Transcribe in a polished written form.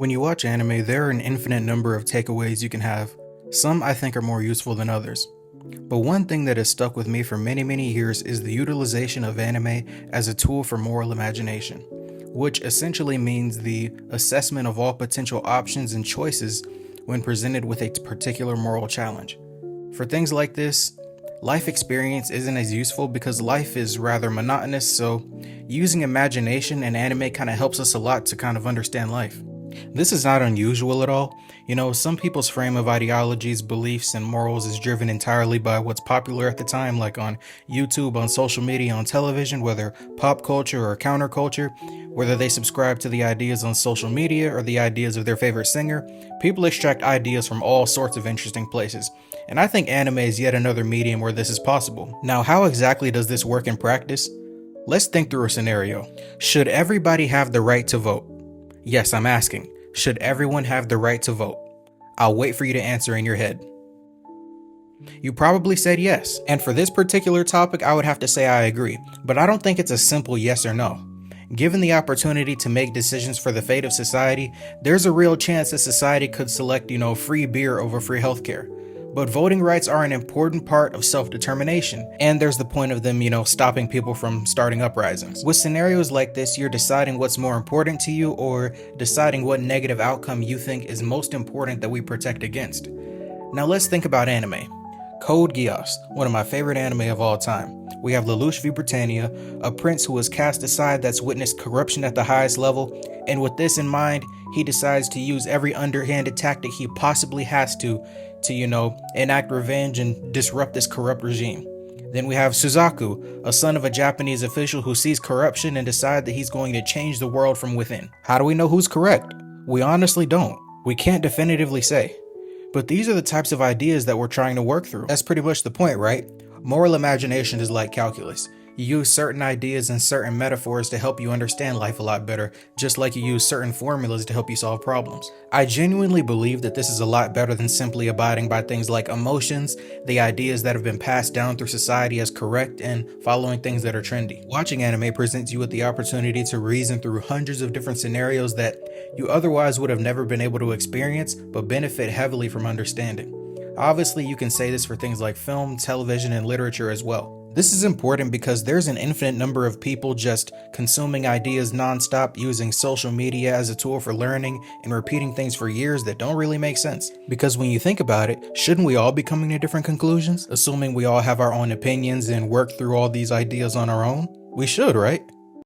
When you watch anime, there are an infinite number of takeaways you can have. Some I think are more useful than others. But one thing that has stuck with me for many years is the utilization of anime as a tool for moral imagination, which essentially means the assessment of all potential options and choices when presented with a particular moral challenge. For things like this, life experience isn't as useful because life is rather monotonous, so using imagination and anime kind of helps us a lot to kind of understand life. This is not unusual at all. Some people's frame of ideologies, beliefs, and morals is driven entirely by what's popular at the time, like on YouTube, on social media, on television, whether pop culture or counterculture, whether they subscribe to the ideas on social media or the ideas of their favorite singer. People extract ideas from all sorts of interesting places, and I think anime is yet another medium where this is possible. Now, how exactly does this work in practice? Let's think through a scenario. Should everybody have the right to vote? Yes, I'm asking. Should everyone have the right to vote? I'll wait for you to answer in your head. You probably said yes, and for this particular topic, I would have to say I agree, but I don't think it's a simple yes or no. Given the opportunity to make decisions for the fate of society, there's a real chance that society could select, free beer over free healthcare. But voting rights are an important part of self-determination, and there's the point of them, stopping people from starting uprisings. With scenarios like this, you're deciding what's more important to you or deciding what negative outcome you think is most important that we protect against. Now let's think about anime. Code Geass, one of my favorite anime of all time. We have Lelouch v Britannia, a prince who is cast aside that's witnessed corruption at the highest level, and with this in mind, he decides to use every underhanded tactic he possibly has to enact revenge and disrupt this corrupt regime. Then we have Suzaku, a son of a Japanese official who sees corruption and decides that he's going to change the world from within. How do we know who's correct? We honestly don't. We can't definitively say. But these are the types of ideas that we're trying to work through. That's pretty much the point, right? Moral imagination is like calculus. You use certain ideas and certain metaphors to help you understand life a lot better, just like you use certain formulas to help you solve problems. I genuinely believe that this is a lot better than simply abiding by things like emotions, the ideas that have been passed down through society as correct, and following things that are trendy. Watching anime presents you with the opportunity to reason through hundreds of different scenarios that you otherwise would have never been able to experience, but benefit heavily from understanding. Obviously, you can say this for things like film, television, and literature as well. This is important because there's an infinite number of people just consuming ideas nonstop, using social media as a tool for learning and repeating things for years that don't really make sense. Because when you think about it, shouldn't we all be coming to different conclusions? Assuming we all have our own opinions and work through all these ideas on our own? We should, right?